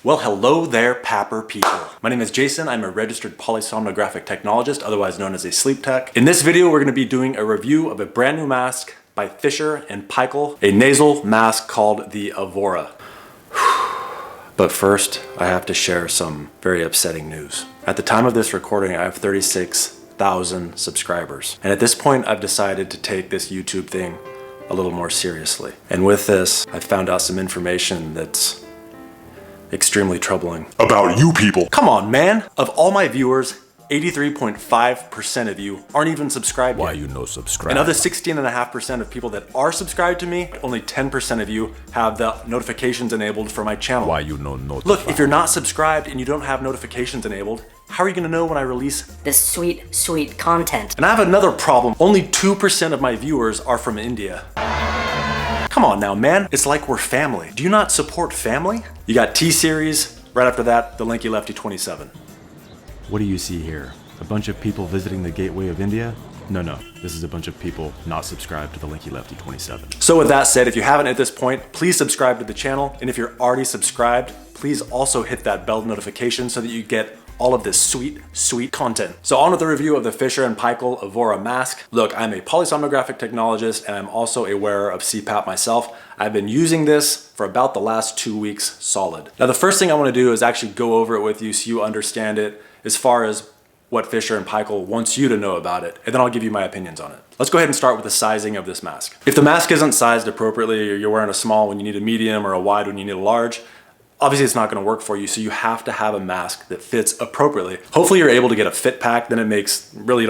Well, hello there, Papper people. My name is Jason. I'm a registered polysomnographic technologist, otherwise known as a sleep tech. In this video, we're gonna be doing a review of a brand new mask by Fisher & Paykel, a nasal mask called the Evora. But first, I have to share some very upsetting news. At the time of this recording, I have 36,000 subscribers. And at this point, I've decided to take this YouTube thing a little more seriously. And with this, I've found out some information that's extremely troubling. About you people. Come on, man. Of all my viewers, 83.5% of you aren't even subscribed Why yet. you no subscribe? And of the 16.5% of people that are subscribed to me, only 10% of you have the notifications enabled for my channel. Why you no notify? Look, if you're not subscribed and you don't have notifications enabled, how are you gonna know when I release? This sweet, sweet content. And I have another problem. Only 2% of my viewers are from India. Come on now, man. It's like we're family. Do you not support family? You got T-Series. Right after that, the Lanky Lefty 27. What do you see here? A bunch of people visiting the gateway of India? No, this is a bunch of people not subscribed to the Lanky Lefty 27. So with that said, if you haven't at this point, please subscribe to the channel. And if you're already subscribed, please also hit that bell notification so that you get all of this sweet, sweet content. So on with the review of the Fisher & Paykel Evora mask. Look, I'm a polysomnographic technologist and I'm also a wearer of CPAP myself. I've been using this for about the last 2 weeks solid. Now the first thing I wanna do is actually go over it with you so you understand it as far as what Fisher & Paykel wants you to know about it, and then I'll give you my opinions on it. Let's go ahead and start with the sizing of this mask. If the mask isn't sized appropriately, or you're wearing a small when you need a medium or a wide when you need a large, obviously it's not gonna work for you, so you have to have a mask that fits appropriately. Hopefully you're able to get a fit pack, then it doesn't really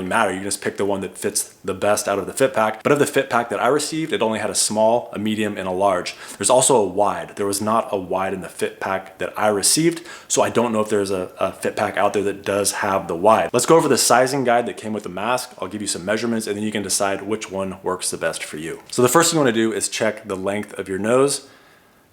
matter. You just pick the one that fits the best out of the fit pack. But of the fit pack that I received, it only had a small, a medium, and a large. There's also a wide. There was not a wide in the fit pack that I received, so I don't know if there's a fit pack out there that does have the wide. Let's go over the sizing guide that came with the mask. I'll give you some measurements, and then you can decide which one works the best for you. So the first thing you wanna do is check the length of your nose.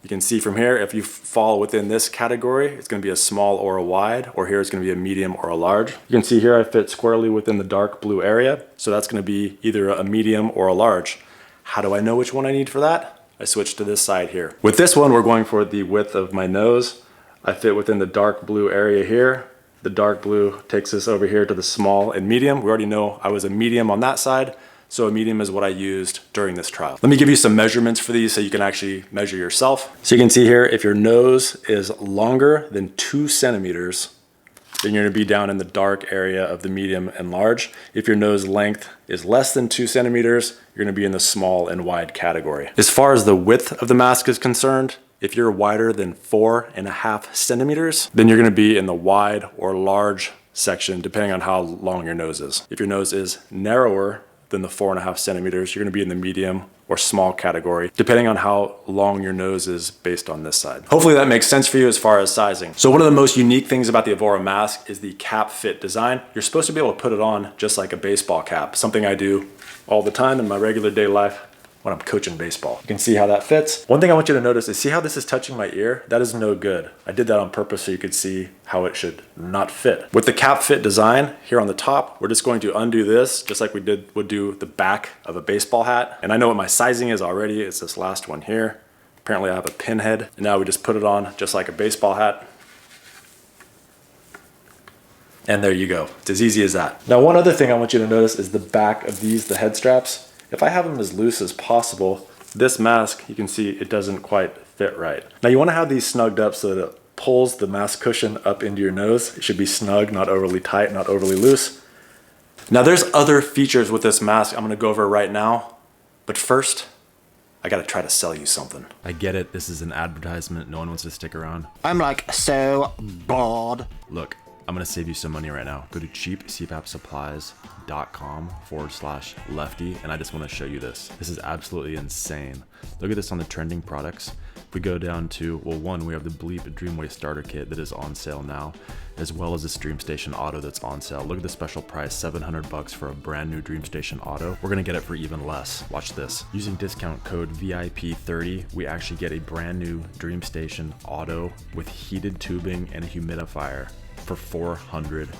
You can see from here, if you fall within this category, it's gonna be a small or a wide, or here it's gonna be a medium or a large. You can see here I fit squarely within the dark blue area, so that's gonna be either a medium or a large. How do I know which one I need for that? I switch to this side here. With this one, we're going for the width of my nose. I fit within the dark blue area here. The dark blue takes us over here to the small and medium. We already know I was a medium on that side, so a medium is what I used during this trial. Let me give you some measurements for these so you can actually measure yourself. So you can see here, if your nose is longer than 2 centimeters, then you're gonna be down in the dark area of the medium and large. If your nose length is less than 2 centimeters, you're gonna be in the small and wide category. As far as the width of the mask is concerned, if you're wider than 4.5 centimeters, then you're gonna be in the wide or large section, depending on how long your nose is. If your nose is narrower than the 4.5 centimeters, you're gonna be in the medium or small category, depending on how long your nose is based on this side. Hopefully that makes sense for you as far as sizing. So one of the most unique things about the Evora mask is the cap fit design. You're supposed to be able to put it on just like a baseball cap, something I do all the time in my regular day life when I'm coaching baseball. You can see how that fits. One thing I want you to notice is, see how this is touching my ear? That is no good. I did that on purpose so you could see how it should not fit. With the cap fit design here on the top, we're just going to undo this just like we would do the back of a baseball hat. And I know what my sizing is already. It's this last one here. Apparently I have a pinhead. And now we just put it on just like a baseball hat. And there you go. It's as easy as that. Now, one other thing I want you to notice is the back of these, the head straps. If I have them as loose as possible, this mask, you can see it doesn't quite fit right. Now you wanna have these snugged up so that it pulls the mask cushion up into your nose. It should be snug, not overly tight, not overly loose. Now there's other features with this mask I'm gonna go over right now, but first, I gotta try to sell you something. I get it, this is an advertisement, no one wants to stick around. I'm like so bored. Look, I'm gonna save you some money right now. Go to cheapcpapsupplies.com/lefty, and I just wanna show you this. This is absolutely insane. Look at this on the trending products. If we go down to, well, one, we have the Bleep Dreamwave starter kit that is on sale now, as well as this DreamStation Auto that's on sale. Look at the special price, 700 bucks for a brand new DreamStation Auto. We're gonna get it for even less. Watch this. Using discount code VIP30, we actually get a brand new DreamStation Auto with heated tubing and a humidifier for $400.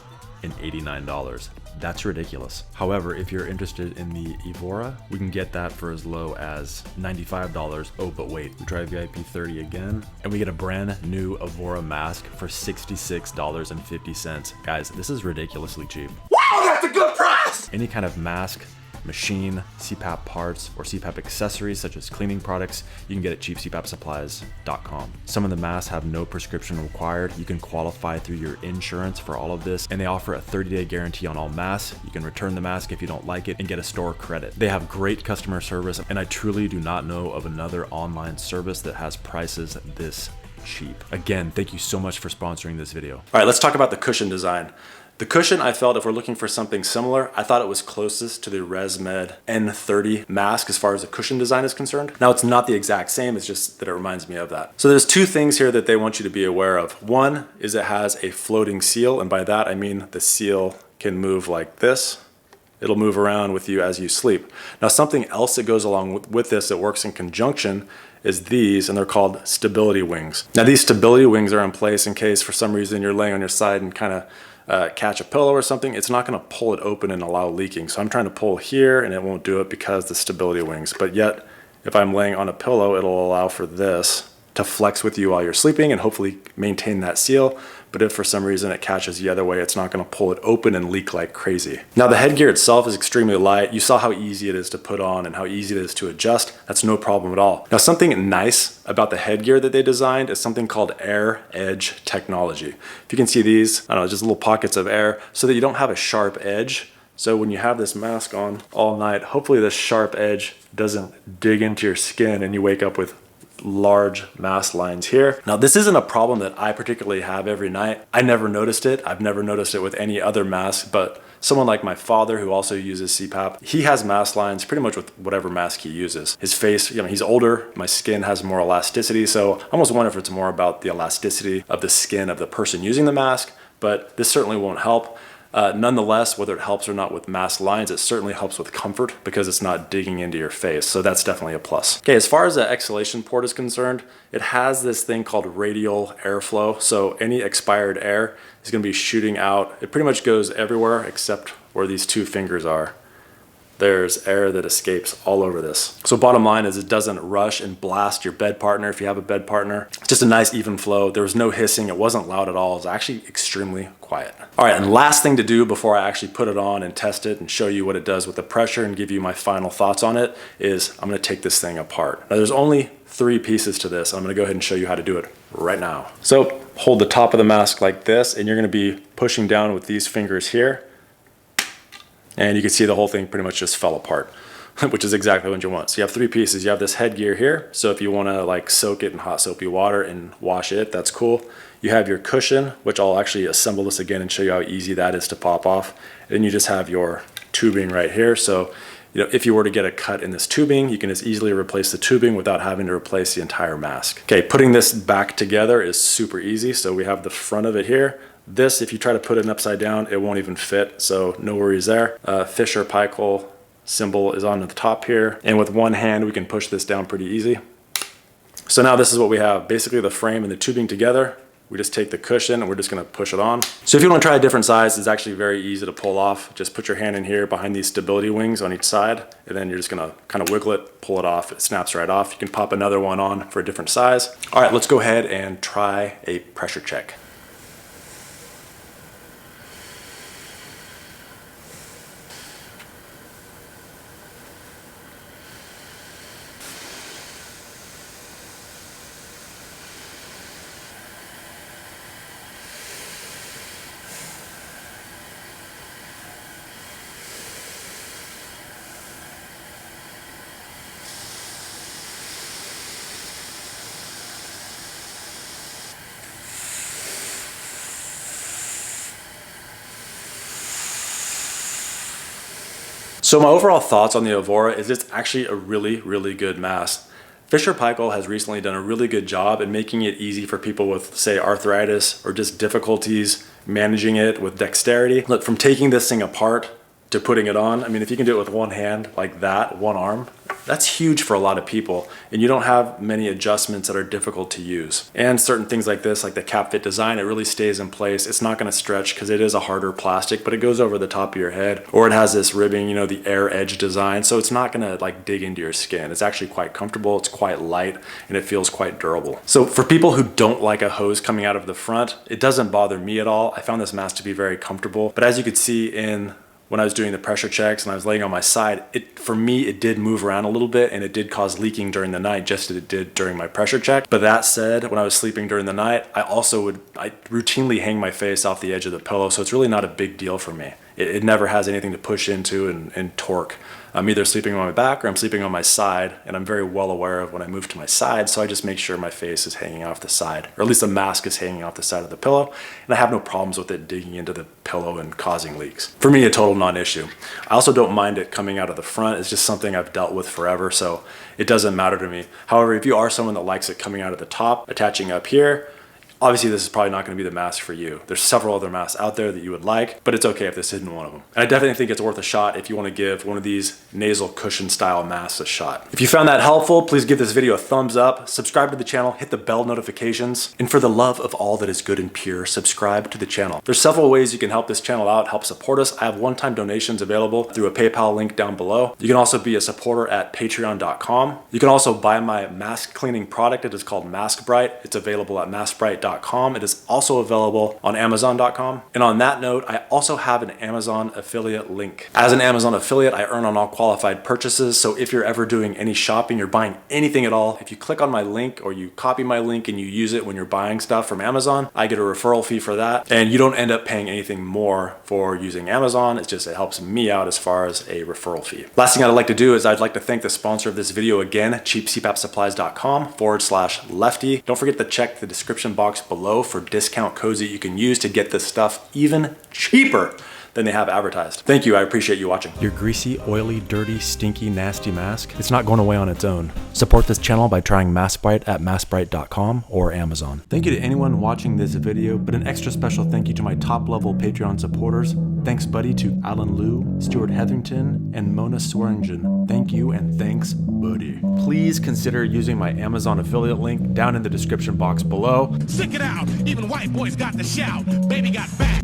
$189. That's ridiculous. However, if you're interested in the Evora, we can get that for as low as $95. Oh, but wait, we try VIP 30 again, and we get a brand new Evora mask for $66.50. Guys, this is ridiculously cheap. Wow, that's a good price! Any kind of mask, machine, CPAP parts, or CPAP accessories such as cleaning products, you can get at cheapcpapsupplies.com. Some of the masks have no prescription required. You can qualify through your insurance for all of this, and they offer a 30-day guarantee on all masks. You can return the mask if you don't like it and get a store credit. They have great customer service, and I truly do not know of another online service that has prices this cheap. Again, thank you so much for sponsoring this video. All right, let's talk about the cushion design. The cushion, I felt if we're looking for something similar, I thought it was closest to the ResMed N30 mask as far as the cushion design is concerned. Now, it's not the exact same, it's just that it reminds me of that. So there's two things here that they want you to be aware of. One is it has a floating seal, and by that I mean the seal can move like this. It'll move around with you as you sleep. Now, something else that goes along with this that works in conjunction is these, and they're called stability wings. Now, these stability wings are in place in case for some reason you're laying on your side and kind of catch a pillow or something. It's not going to pull it open and allow leaking. So I'm trying to pull here and it won't do it because the stability wings. But yet, if I'm laying on a pillow, it'll allow for this to flex with you while you're sleeping and hopefully maintain that seal. But if for some reason it catches the other way, it's not going to pull it open and leak like crazy. Now, the headgear itself is extremely light. You saw how easy it is to put on and how easy it is to adjust. That's no problem at all. Now, something nice about the headgear that they designed is something called Air Edge technology. If you can see these, I don't know, just little pockets of air so that you don't have a sharp edge. So when you have this mask on all night, hopefully this sharp edge doesn't dig into your skin and you wake up with large mask lines here. Now, this isn't a problem that I particularly have every night. I never noticed it. I've never noticed it with any other mask, but someone like my father who also uses CPAP, he has mask lines pretty much with whatever mask he uses. His face, you know, he's older, my skin has more elasticity, so I almost wonder if it's more about the elasticity of the skin of the person using the mask, but this certainly won't help. Nonetheless, whether it helps or not with mask lines, it certainly helps with comfort because it's not digging into your face. So that's definitely a plus. Okay, as far as the exhalation port is concerned, it has this thing called radial airflow. So any expired air is going to be shooting out. It pretty much goes everywhere except where these two fingers are. There's air that escapes all over this. So bottom line is it doesn't rush and blast your bed partner if you have a bed partner. It's just a nice even flow. There was no hissing. It wasn't loud at all. It was actually extremely quiet. All right, and last thing to do before I actually put it on and test it and show you what it does with the pressure and give you my final thoughts on it is I'm gonna take this thing apart. Now, there's only 3 pieces to this. I'm gonna go ahead and show you how to do it right now. So hold the top of the mask like this, and you're gonna be pushing down with these fingers here. And you can see the whole thing pretty much just fell apart, which is exactly what you want. So you have 3 pieces. You have this headgear here. So if you wanna like soak it in hot soapy water and wash it, that's cool. You have your cushion, which I'll actually assemble this again and show you how easy that is to pop off. And then you just have your tubing right here. So, you know, if you were to get a cut in this tubing, you can as easily replace the tubing without having to replace the entire mask. Okay, putting this back together is super easy. So we have the front of it here. This, if you try to put it upside down, it won't even fit, so no worries there. Fisher Paykel symbol is on the top here, and with one hand we can push this down pretty easy. So now this is what we have, basically the frame and the tubing together. We just take the cushion and we're just gonna push it on. So if you wanna try a different size, it's actually very easy to pull off. Just put your hand in here behind these stability wings on each side, and then you're just gonna kind of wiggle it, pull it off, it snaps right off. You can pop another one on for a different size. All right, let's go ahead and try a pressure check. So my overall thoughts on the Evora is it's actually a really, really good mask. Fisher Paykel has recently done a really good job in making it easy for people with, say, arthritis or just difficulties managing it with dexterity. Look, from taking this thing apart to putting it on, I mean, if you can do it with one hand like that, one arm, That's huge for a lot of people, and you don't have many adjustments that are difficult to use. And certain things like this, like the cap fit design, it really stays in place. It's not gonna stretch because it is a harder plastic, but it goes over the top of your head. Or it has this ribbing, you know, the air edge design, so it's not gonna like dig into your skin. It's actually quite comfortable, it's quite light, and it feels quite durable. So for people who don't like a hose coming out of the front, it doesn't bother me at all. I found this mask to be very comfortable, but as you could see when I was doing the pressure checks and I was laying on my side, for me, it did move around a little bit and it did cause leaking during the night, just as it did during my pressure check. But that said, when I was sleeping during the night, I routinely hang my face off the edge of the pillow, so it's really not a big deal for me. It never has anything to push into and torque. I'm either sleeping on my back or I'm sleeping on my side, and I'm very well aware of when I move to my side, so I just make sure my face is hanging off the side, or at least the mask is hanging off the side of the pillow, and I have no problems with it digging into the pillow and causing leaks. For me, a total non-issue. I also don't mind it coming out of the front. It's just something I've dealt with forever, so it doesn't matter to me. However, if you are someone that likes it coming out of the top, attaching up here, obviously this is probably not going to be the mask for you. There's several other masks out there that you would like, but it's okay if this isn't one of them. And I definitely think it's worth a shot if you want to give one of these nasal cushion style masks a shot. If you found that helpful, please give this video a thumbs up, subscribe to the channel, hit the bell notifications, and for the love of all that is good and pure, subscribe to the channel. There's several ways you can help this channel out, help support us. I have one-time donations available through a PayPal link down below. You can also be a supporter at patreon.com. You can also buy my mask cleaning product. It is called MaskBrite. It's available at maskbrite.com. It is also available on Amazon.com. And on that note, I also have an Amazon affiliate link. As an Amazon affiliate, I earn on all qualified purchases. So if you're ever doing any shopping, you're buying anything at all, if you click on my link or you copy my link and you use it when you're buying stuff from Amazon, I get a referral fee for that. And you don't end up paying anything more for using Amazon. It's just, it helps me out as far as a referral fee. Last thing I'd like to do is I'd like to thank the sponsor of this video again, cheapcpapsupplies.com/lefty. Don't forget to check the description box below for discount codes that you can use to get this stuff even cheaper than they have advertised. Thank you, I appreciate you watching. Your greasy, oily, dirty, stinky, nasty mask, it's not going away on its own. Support this channel by trying MaskBrite at maskbrite.com or Amazon. Thank you to anyone watching this video, but an extra special thank you to my top level Patreon supporters. Thanks buddy to Alan Liu, Stuart Hetherington, and Mona Swearingen. Thank you and thanks buddy. Please consider using my Amazon affiliate link down in the description box below. Stick it out. Even white boys got the shout. Baby got back.